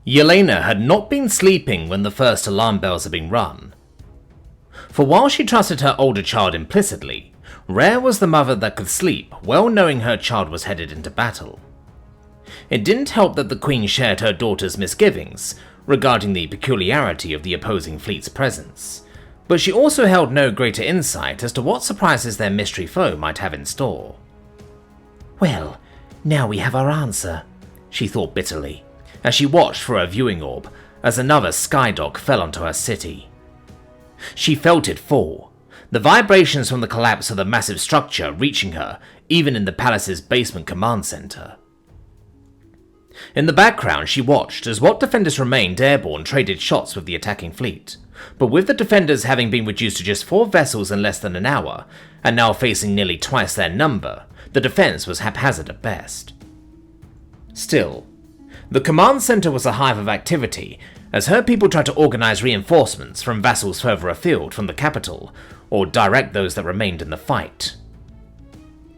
Yelena had not been sleeping when the first alarm bells had been run. For while she trusted her older child implicitly, rare was the mother that could sleep well knowing her child was headed into battle. It didn't help that the Queen shared her daughter's misgivings regarding the peculiarity of the opposing fleet's presence, but she also held no greater insight as to what surprises their mystery foe might have in store. "Well, now we have our answer," she thought bitterly, as she watched for her viewing orb as another skydock fell onto her city. She felt it fall, the vibrations from the collapse of the massive structure reaching her even in the palace's basement command center. In the background, she watched as what defenders remained airborne traded shots with the attacking fleet, but with the defenders having been reduced to just 4 vessels in less than an hour, and now facing nearly twice their number, the defense was haphazard at best. Still, the command center was a hive of activity as her people tried to organize reinforcements from vessels further afield from the capital, or direct those that remained in the fight.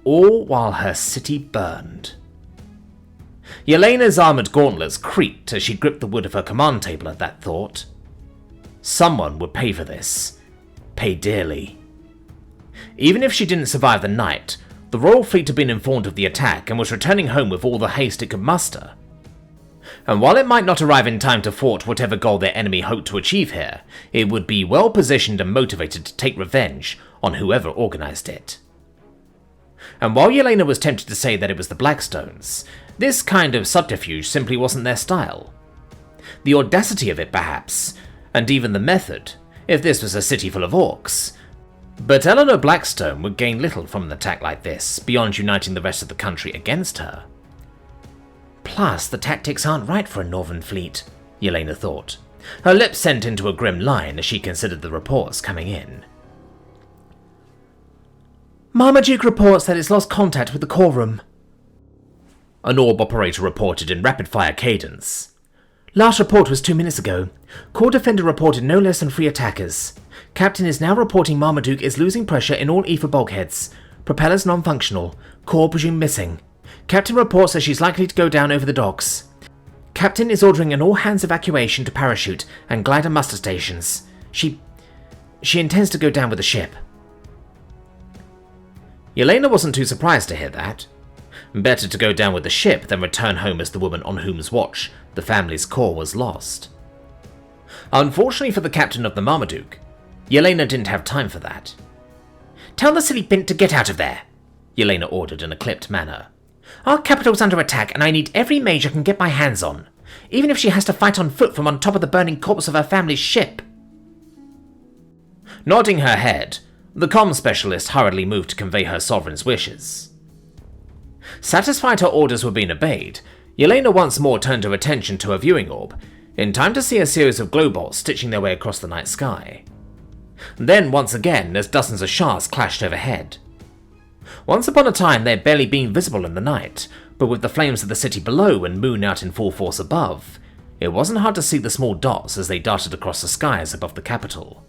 All while her city burned. Yelena's armored gauntlets creaked as she gripped the wood of her command table at that thought. Someone would pay for this. Pay dearly. Even if she didn't survive the night, the royal fleet had been informed of the attack and was returning home with all the haste it could muster. And while it might not arrive in time to thwart whatever goal their enemy hoped to achieve here, it would be well positioned and motivated to take revenge on whoever organized it. And while Yelena was tempted to say that it was the Blackstones, this kind of subterfuge simply wasn't their style. The audacity of it perhaps, and even the method, if this was a city full of orcs. But Eleanor Blackstone would gain little from an attack like this, beyond uniting the rest of the country against her. Plus, the tactics aren't right for a northern fleet, Yelena thought, her lips sent into a grim line as she considered the reports coming in. Marmaduke reports that it's lost contact with the core room, an orb operator reported in rapid-fire cadence. Last report was 2 minutes ago. Core defender reported no less than 3 attackers. Captain is now reporting Marmaduke is losing pressure in all ether bulkheads. Propellers non-functional. Core presumed missing. Captain reports that she's likely to go down over the docks. Captain is ordering an all-hands evacuation to parachute and glider muster stations. She intends to go down with the ship. Yelena wasn't too surprised to hear that. Better to go down with the ship than return home as the woman on whom's watch the family's core was lost. Unfortunately for the captain of the Marmaduke, Yelena didn't have time for that. Tell the silly bint to get out of there, Yelena ordered in a clipped manner. Our capital's under attack and I need every mage I can get my hands on, even if she has to fight on foot from on top of the burning corpse of her family's ship. Nodding her head, the comm specialist hurriedly moved to convey her sovereign's wishes. Satisfied her orders were being obeyed, Yelena once more turned her attention to her viewing orb, in time to see a series of glowbolts stitching their way across the night sky. Then once again as dozens of shards clashed overhead. Once upon a time they had barely been visible in the night, but with the flames of the city below and moon out in full force above, it wasn't hard to see the small dots as they darted across the skies above the capital.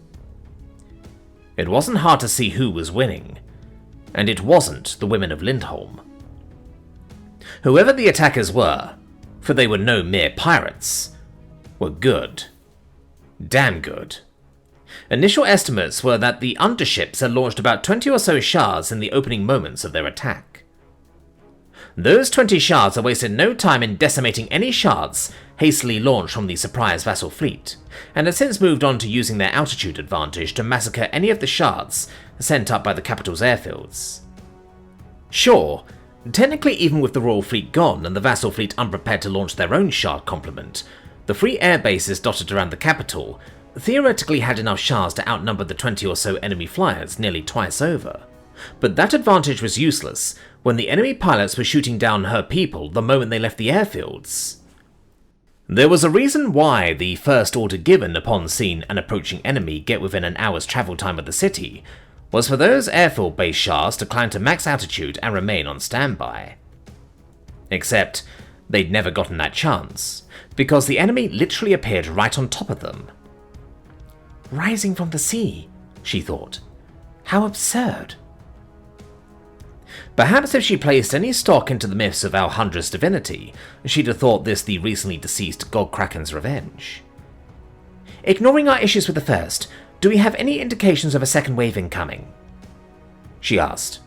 It wasn't hard to see who was winning, and it wasn't the women of Lindholm. Whoever the attackers were, for they were no mere pirates, were good. Damn good. Initial estimates were that the underships had launched about 20 or so shards in the opening moments of their attack. Those 20 shards had wasted no time in decimating any shards hastily launched from the surprise vassal fleet, and had since moved on to using their altitude advantage to massacre any of the shards sent up by the capital's airfields. Sure, technically even with the royal fleet gone and the vassal fleet unprepared to launch their own shard complement, the 3 air bases dotted around the capital theoretically had enough shards to outnumber the 20 or so enemy flyers nearly twice over. But that advantage was useless when the enemy pilots were shooting down her people the moment they left the airfields. There was a reason why the first order given upon seeing an approaching enemy get within an hour's travel time of the city was for those airfield-based shards to climb to max altitude and remain on standby. Except they'd never gotten that chance, because the enemy literally appeared right on top of them. Rising from the sea, she thought. How absurd. Perhaps if she placed any stock into the myths of Alejandro's divinity, she'd have thought this the recently deceased God Kraken's revenge. Ignoring our issues with the first, do we have any indications of a second wave incoming? She asked.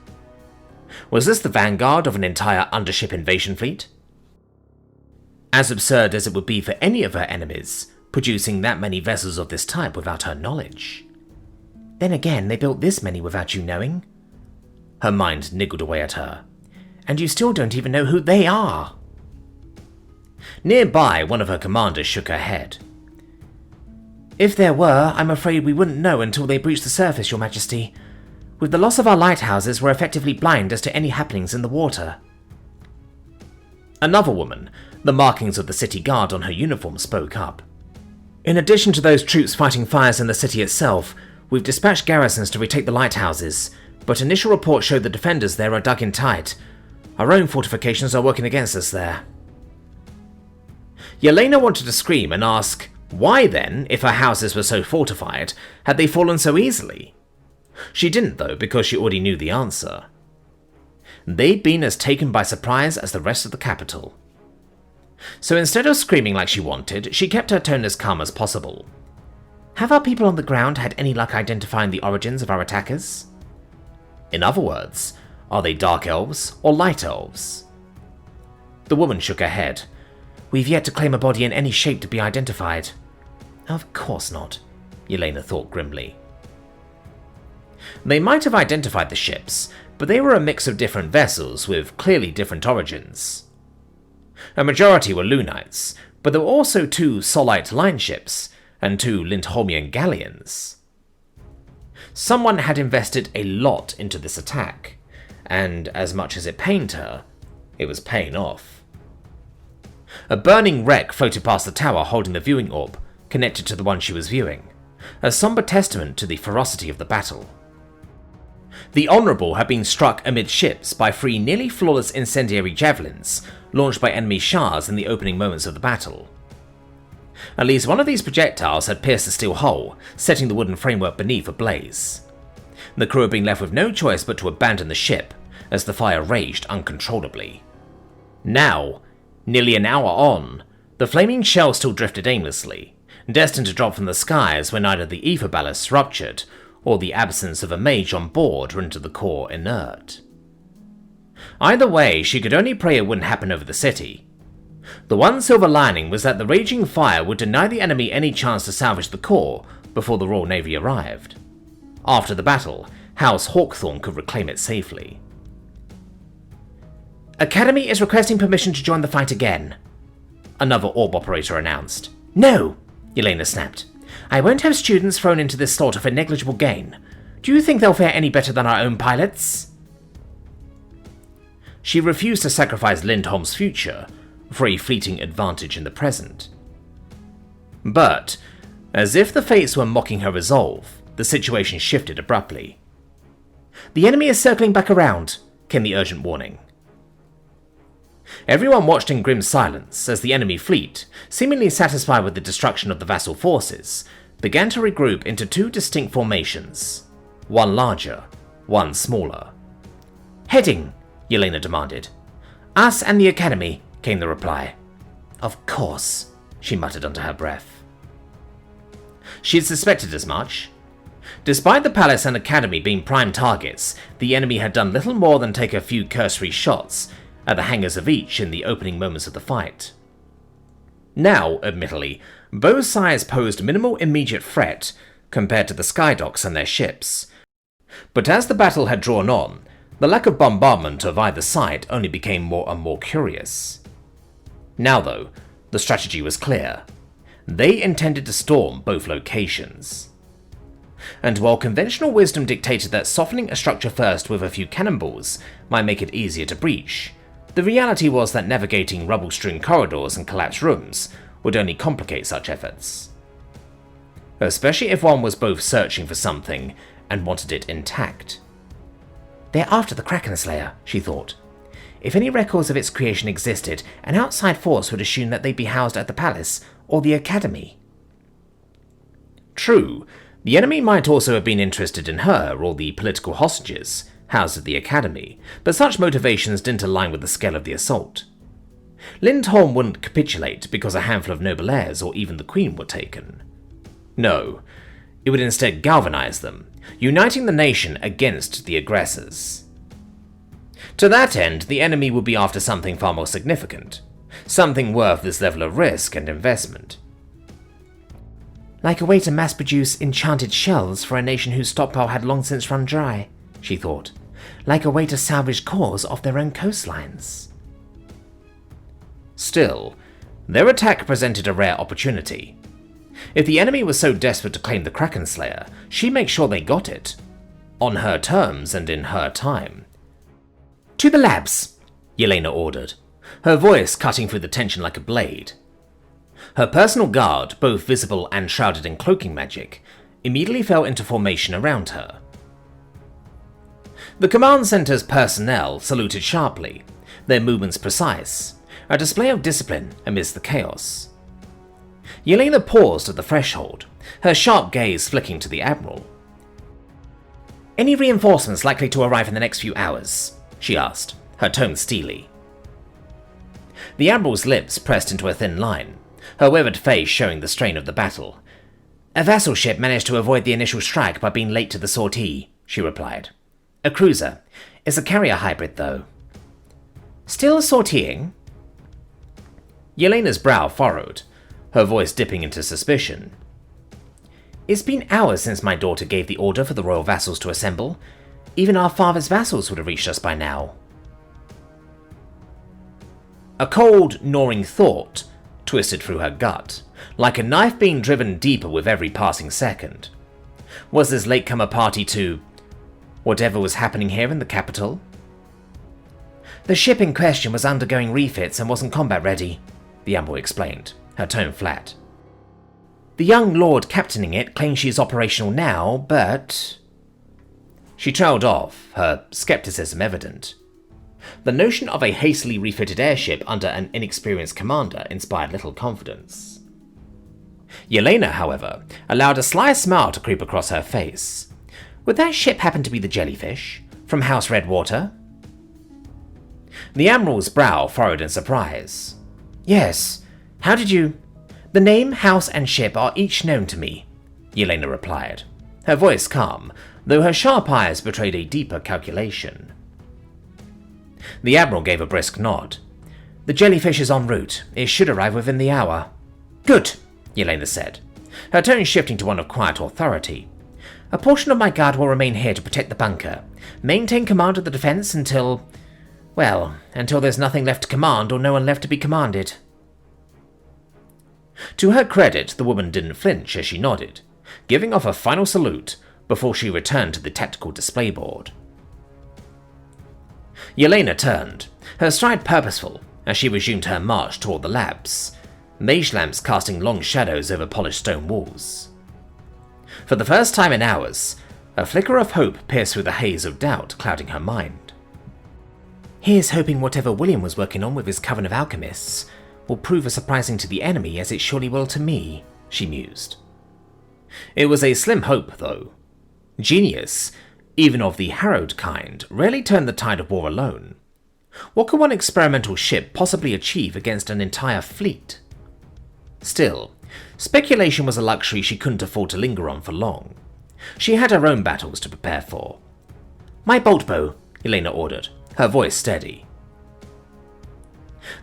Was this the vanguard of an entire undership invasion fleet? As absurd as it would be for any of her enemies, producing that many vessels of this type without her knowledge. Then again, they built this many without you knowing. Her mind niggled away at her. And you still don't even know who they are. Nearby, one of her commanders shook her head. If there were, I'm afraid we wouldn't know until they breached the surface, Your Majesty. With the loss of our lighthouses, we're effectively blind as to any happenings in the water. Another woman, the markings of the city guard on her uniform, spoke up. In addition to those troops fighting fires in the city itself, we've dispatched garrisons to retake the lighthouses, but initial reports show the defenders there are dug in tight. Our own fortifications are working against us there. Yelena wanted to scream and ask, why then, if her houses were so fortified, had they fallen so easily? She didn't though, because she already knew the answer. They'd been as taken by surprise as the rest of the capital. So instead of screaming like she wanted, she kept her tone as calm as possible. Have our people on the ground had any luck identifying the origins of our attackers? In other words, are they dark elves or light elves? The woman shook her head. We've yet to claim a body in any shape to be identified. Of course not, Yelena thought grimly. They might have identified the ships, but they were a mix of different vessels with clearly different origins. A majority were Lunites, but there were also 2 Solite line ships and 2 Lindholmian galleons. Someone had invested a lot into this attack, and as much as it pained her, it was paying off. A burning wreck floated past the tower holding the viewing orb, connected to the one she was viewing, a somber testament to the ferocity of the battle. The Honourable had been struck amidships by 3 nearly flawless incendiary javelins launched by enemy shahs in the opening moments of the battle. At least one of these projectiles had pierced the steel hull, setting the wooden framework beneath ablaze. The crew had been left with no choice but to abandon the ship, as the fire raged uncontrollably. Now, nearly an hour on, the flaming shell still drifted aimlessly, destined to drop from the skies when either the ether ballasts ruptured, or the absence of a mage on board rendered the core inert. Either way, she could only pray it wouldn't happen over the city. The one silver lining was that the raging fire would deny the enemy any chance to salvage the core before the Royal Navy arrived. After the battle, House Hawkthorne could reclaim it safely. Academy is requesting permission to join the fight again, another orb operator announced. No, Yelena snapped. I won't have students thrown into this slaughter for negligible gain. Do you think they'll fare any better than our own pilots? She refused to sacrifice Lindholm's future for a fleeting advantage in the present. But, as if the fates were mocking her resolve, the situation shifted abruptly. The enemy is circling back around, came the urgent warning. Everyone watched in grim silence as the enemy fleet, seemingly satisfied with the destruction of the vassal forces, began to regroup into 2 distinct formations, one larger, one smaller. Heading, Yelena demanded. Us and the Academy, came the reply. Of course, she muttered under her breath. She had suspected as much. Despite the palace and Academy being prime targets, the enemy had done little more than take a few cursory shots at the hangars of each in the opening moments of the fight. Now, admittedly, both sides posed minimal immediate threat compared to the skydocks and their ships. But as the battle had drawn on, the lack of bombardment of either side only became more and more curious. Now though, the strategy was clear. They intended to storm both locations. And while conventional wisdom dictated that softening a structure first with a few cannonballs might make it easier to breach, the reality was that navigating rubble-strewn corridors and collapsed rooms would only complicate such efforts. Especially if one was both searching for something and wanted it intact. They're after the Kraken Slayer, she thought. If any records of its creation existed, an outside force would assume that they'd be housed at the palace or the Academy. True, the enemy might also have been interested in her or the political hostages, housed at the academy, but such motivations didn't align with the scale of the assault. Lindholm wouldn't capitulate because a handful of nobles or even the Queen were taken. No, it would instead galvanize them, uniting the nation against the aggressors. To that end, the enemy would be after something far more significant, something worth this level of risk and investment. Like a way to mass-produce enchanted shells for a nation whose stockpile had long since run dry, she thought. Like a way to salvage cores off their own coastlines. Still, their attack presented a rare opportunity. If the enemy was so desperate to claim the Kraken Slayer, she'd make sure they got it. On her terms and in her time. "To the labs," Yelena ordered, her voice cutting through the tension like a blade. Her personal guard, both visible and shrouded in cloaking magic, immediately fell into formation around her. The command center's personnel saluted sharply, their movements precise, a display of discipline amidst the chaos. Yelena paused at the threshold, her sharp gaze flicking to the Admiral. "Any reinforcements likely to arrive in the next few hours?" she asked, her tone steely. The Admiral's lips pressed into a thin line, her withered face showing the strain of the battle. "A vassal ship managed to avoid the initial strike by being late to the sortie," she replied. "A cruiser. It's a carrier hybrid, though." "Still sortieing?" Yelena's brow furrowed, her voice dipping into suspicion. "It's been hours since my daughter gave the order for the royal vassals to assemble. Even our father's vassals would have reached us by now." A cold, gnawing thought twisted through her gut, like a knife being driven deeper with every passing second. Was this latecomer party to whatever was happening here in the capital? "The ship in question was undergoing refits and wasn't combat ready," the Admiral explained, her tone flat. "The young lord captaining it claims she is operational now, but..." She trailed off, her skepticism evident. The notion of a hastily refitted airship under an inexperienced commander inspired little confidence. Yelena, however, allowed a sly smile to creep across her face. Would that ship happen to be the Jellyfish, from House Redwater? The Admiral's brow furrowed in surprise. "Yes. How did you—" "The name, house, and ship are each known to me," Yelena replied, her voice calm, though her sharp eyes betrayed a deeper calculation. The Admiral gave a brisk nod. "The Jellyfish is en route. It should arrive within the hour." "Good," Yelena said, her tone shifting to one of quiet authority. "A portion of my guard will remain here to protect the bunker, maintain command of the defense until... well, until there's nothing left to command or no one left to be commanded." To her credit, the woman didn't flinch as she nodded, giving off a final salute before she returned to the tactical display board. Yelena turned, her stride purposeful as she resumed her march toward the labs, mage lamps casting long shadows over polished stone walls. For the first time in hours, a flicker of hope pierced through the haze of doubt clouding her mind. "Here's hoping whatever William was working on with his coven of alchemists will prove as surprising to the enemy as it surely will to me," she mused. It was a slim hope, though. Genius, even of the harrowed kind, rarely turned the tide of war alone. What could one experimental ship possibly achieve against an entire fleet? Still, speculation was a luxury she couldn't afford to linger on for long. She had her own battles to prepare for. "My bolt bow," Yelena ordered, her voice steady.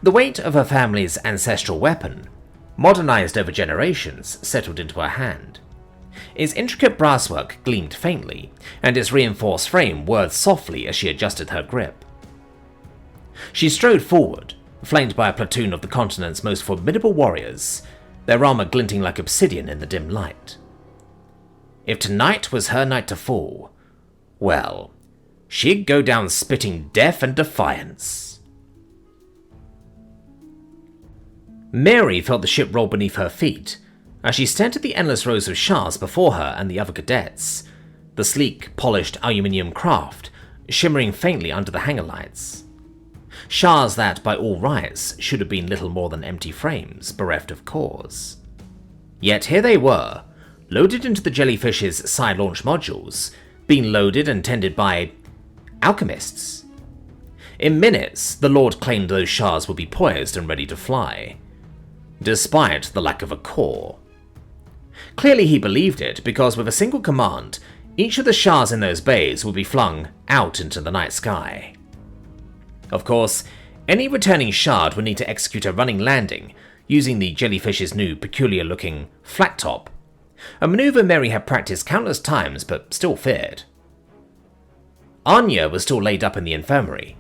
The weight of her family's ancestral weapon, modernized over generations, settled into her hand. Its intricate brasswork gleamed faintly, and its reinforced frame whirred softly as she adjusted her grip. She strode forward, flanked by a platoon of the continent's most formidable warriors, their armor glinting like obsidian in the dim light. If tonight was her night to fall, well, she'd go down spitting death and defiance. Mary felt the ship roll beneath her feet as she stared at the endless rows of shahs before her and the other cadets, the sleek, polished aluminium craft shimmering faintly under the hangar lights. Shahs that, by all rights, should have been little more than empty frames, bereft of cores. Yet here they were, loaded into the Jellyfish's side launch modules, being loaded and tended by alchemists. In minutes, the Lord claimed those shards would be poised and ready to fly, despite the lack of a core. Clearly he believed it, because with a single command, each of the shards in those bays would be flung out into the night sky. Of course, any returning shard would need to execute a running landing using the jellyfish's new peculiar-looking flat top, a maneuver Mary had practiced countless times but still feared. Anya was still laid up in the infirmary.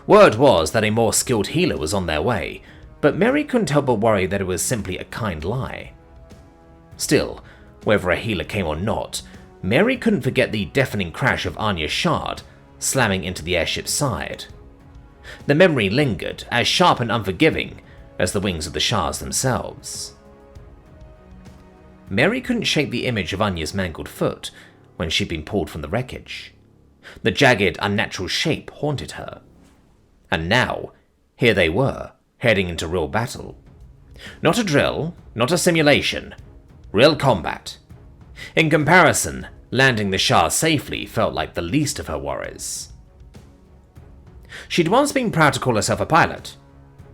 Word was that a more skilled healer was on their way, but Mary couldn't help but worry that it was simply a kind lie. Still, whether a healer came or not, Mary couldn't forget the deafening crash of Anya's shard slamming into the airship's side. The memory lingered, as sharp and unforgiving as the wings of the shards themselves. Mary couldn't shake the image of Anya's mangled foot when she'd been pulled from the wreckage. The jagged, unnatural shape haunted her. And now, here they were, heading into real battle. Not a drill, not a simulation, real combat. In comparison, landing the shard safely felt like the least of her worries. She'd once been proud to call herself a pilot.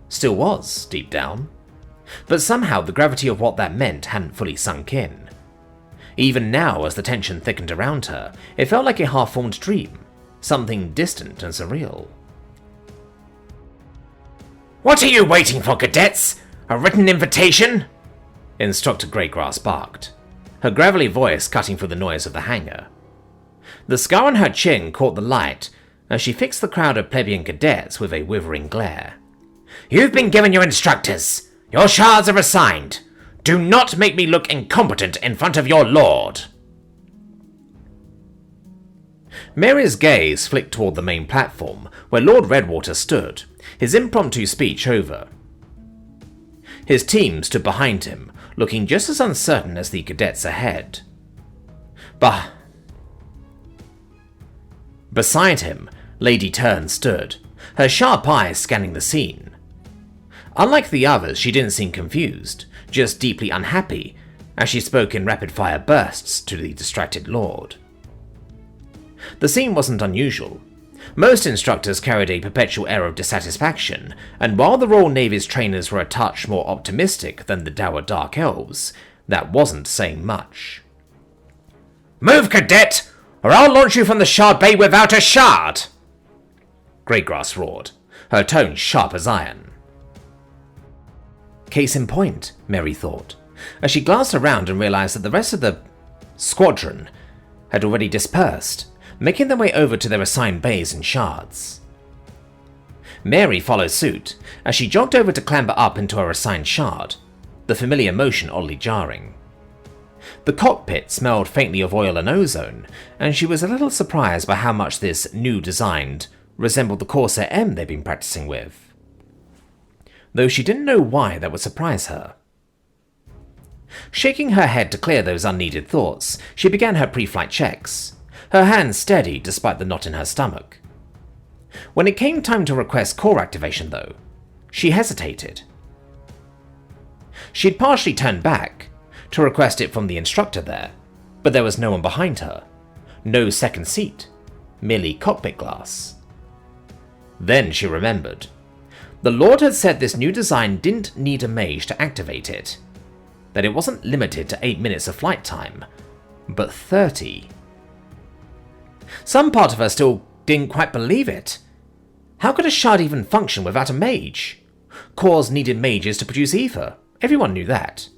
Still was, deep down. But somehow the gravity of what that meant hadn't fully sunk in. Even now, as the tension thickened around her, it felt like a half-formed dream, something distant and surreal. "What are you waiting for, cadets? A written invitation?" Instructor Greygrass barked, her gravelly voice cutting through the noise of the hangar. The scar on her chin caught the light as she fixed the crowd of plebeian cadets with a withering glare. "You've been given your instructors. Your shards are assigned. Do not make me look incompetent in front of your lord." Mary's gaze flicked toward the main platform, where Lord Redwater stood, his impromptu speech over. His team stood behind him, looking just as uncertain as the cadets ahead. Beside him, Lady Turn stood, her sharp eyes scanning the scene. Unlike the others, she didn't seem confused, just deeply unhappy, as she spoke in rapid-fire bursts to the distracted Lord. The scene wasn't unusual. Most instructors carried a perpetual air of dissatisfaction, and while the Royal Navy's trainers were a touch more optimistic than the dour Dark Elves, that wasn't saying much. "Move, cadet, or I'll launch you from the shard bay without a shard!" Greygrass roared, her tone sharp as iron. Case in point, Mary thought, as she glanced around and realized that the rest of the squadron had already dispersed, making their way over to their assigned bays and shards. Mary followed suit as she jogged over to clamber up into her assigned shard, the familiar motion oddly jarring. The cockpit smelled faintly of oil and ozone, and she was a little surprised by how much this new design resembled the Corsair M they'd been practicing with, though she didn't know why that would surprise her. Shaking her head to clear those unneeded thoughts, she began her pre-flight checks, her hands steady despite the knot in her stomach. When it came time to request core activation, though, she hesitated. She'd partially turned back to request it from the instructor there, but there was no one behind her, no second seat, merely cockpit glass. Then she remembered. The Lord had said this new design didn't need a mage to activate it, that it wasn't limited to 8 minutes of flight time, but 30. Some part of her still didn't quite believe it. How could a shard even function without a mage? Cores needed mages to produce ether, everyone knew that.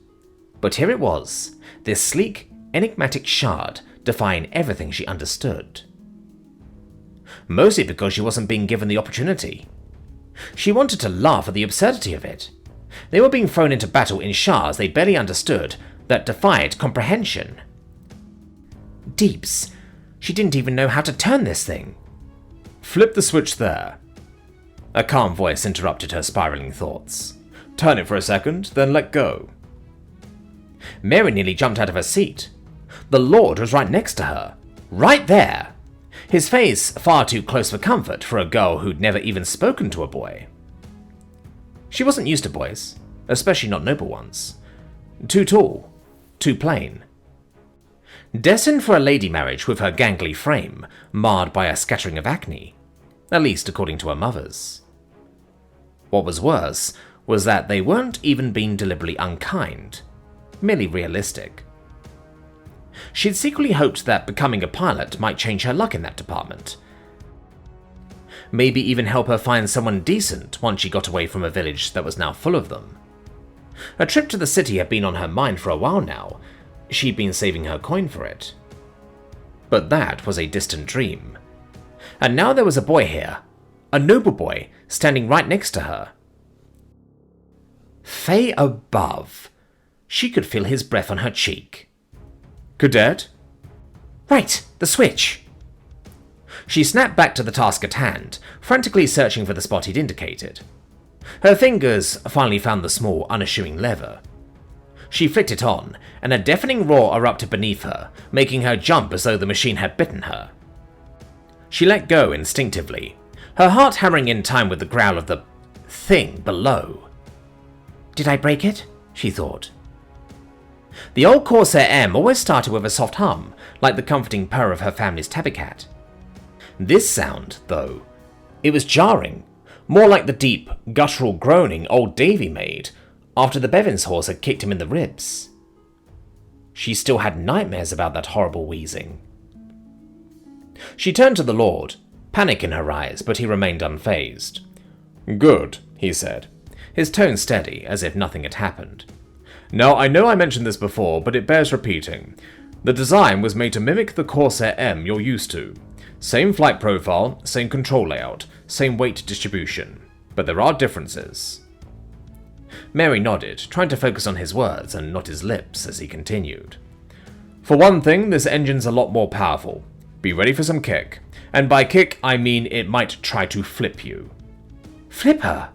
But here it was, this sleek, enigmatic shard defying everything she understood. Mostly because she wasn't being given the opportunity. She wanted to laugh at the absurdity of it. They were being thrown into battle in shards they barely understood that defied comprehension. Deeps, she didn't even know how to turn this thing. "Flip the switch there." A calm voice interrupted her spiraling thoughts. "Turn it for a second, then let go." Mary nearly jumped out of her seat. The Lord was right next to her. Right there. His face far too close for comfort for a girl who'd never even spoken to a boy. She wasn't used to boys, especially not noble ones. Too tall, too plain. Destined for a lady marriage with her gangly frame, marred by a scattering of acne, at least according to her mother's. What was worse was that they weren't even being deliberately unkind, merely realistic. She'd secretly hoped that becoming a pilot might change her luck in that department. Maybe even help her find someone decent once she got away from a village that was now full of them. A trip to the city had been on her mind for a while now. She'd been saving her coin for it. But that was a distant dream. And now there was a boy here, a noble boy, standing right next to her. Fey above. She could feel his breath on her cheek. Cadet? Right, the switch. She snapped back to the task at hand, frantically searching for the spot he'd indicated. Her fingers finally found the small, unassuming lever. She flicked it on, and a deafening roar erupted beneath her, making her jump as though the machine had bitten her. She let go instinctively, her heart hammering in time with the growl of the thing below. Did I break it? She thought. The old Corsair M always started with a soft hum, like the comforting purr of her family's tabby cat. This sound, though, it was jarring, more like the deep, guttural groaning old Davy made after the Bevins horse had kicked him in the ribs. She still had nightmares about that horrible wheezing. She turned to the Lord, panic in her eyes, but he remained unfazed. Good, he said, his tone steady, as if nothing had happened. Now, I know I mentioned this before, but it bears repeating. The design was made to mimic the Corsair M you're used to. Same flight profile, same control layout, same weight distribution, but there are differences. Mary nodded, trying to focus on his words and not his lips as he continued. For one thing, this engine's a lot more powerful. Be ready for some kick. And by kick, I mean it might try to flip you. Flip her?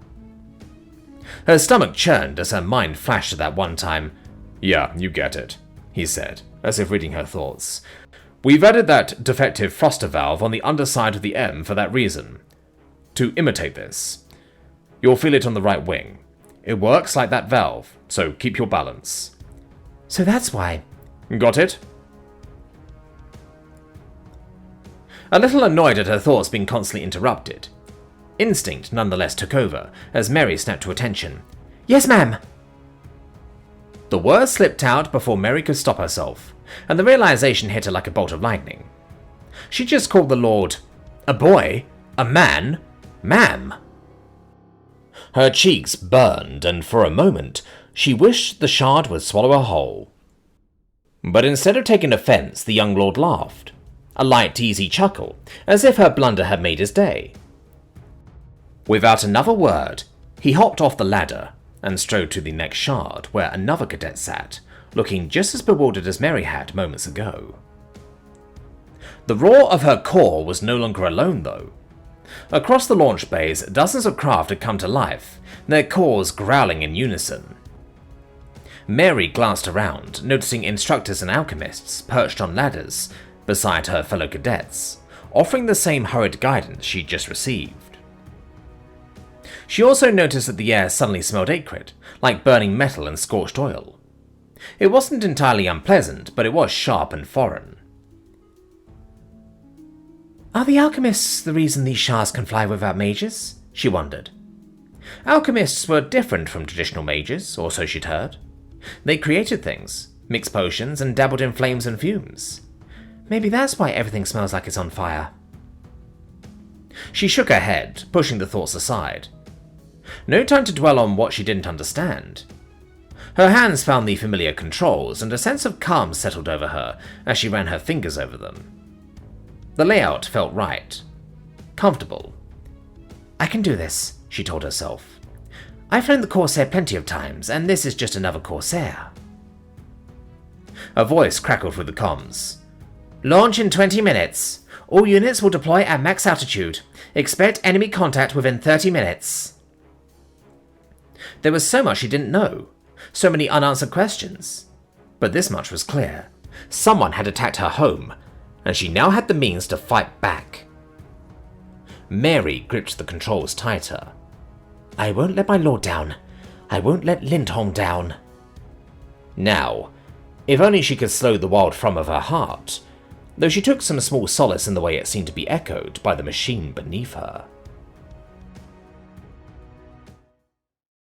Her stomach churned as her mind flashed at that one time. Yeah, you get it, he said, as if reading her thoughts. We've added that defective thruster valve on the underside of the M for that reason. To imitate this. You'll feel it on the right wing. It works like that valve, so keep your balance. So that's why. Got it? A little annoyed at her thoughts being constantly interrupted, instinct nonetheless took over as Mary snapped to attention. Yes, ma'am! The words slipped out before Mary could stop herself, and the realization hit her like a bolt of lightning. She just called the Lord a boy, a man, ma'am. Her cheeks burned, and for a moment she wished the shard would swallow her whole. But instead of taking offense, the young lord laughed, a light, easy chuckle, as if her blunder had made his day. Without another word, he hopped off the ladder and strode to the next shard, where another cadet sat, looking just as bewildered as Mary had moments ago. The roar of her core was no longer alone, though. Across the launch bays, dozens of craft had come to life, their cores growling in unison. Mary glanced around, noticing instructors and alchemists perched on ladders beside her fellow cadets, offering the same hurried guidance she'd just received. She also noticed that the air suddenly smelled acrid, like burning metal and scorched oil. It wasn't entirely unpleasant, but it was sharp and foreign. Are the alchemists the reason these shards can fly without mages? She wondered. Alchemists were different from traditional mages, or so she'd heard. They created things, mixed potions, and dabbled in flames and fumes. Maybe that's why everything smells like it's on fire. She shook her head, pushing the thoughts aside. No time to dwell on what she didn't understand. Her hands found the familiar controls, and a sense of calm settled over her as she ran her fingers over them. The layout felt right. Comfortable. I can do this, she told herself. I've flown the Corsair plenty of times, and this is just another Corsair. A voice crackled through the comms. Launch in 20 minutes. All units will deploy at max altitude. Expect enemy contact within 30 minutes. There was so much she didn't know. So many unanswered questions. But this much was clear. Someone had attacked her home, and she now had the means to fight back. Mary gripped the controls tighter. I won't let my lord down. I won't let Lindholm down. Now, If only she could slow the wild thrum of her heart, though she took some small solace in the way it seemed to be echoed by the machine beneath her.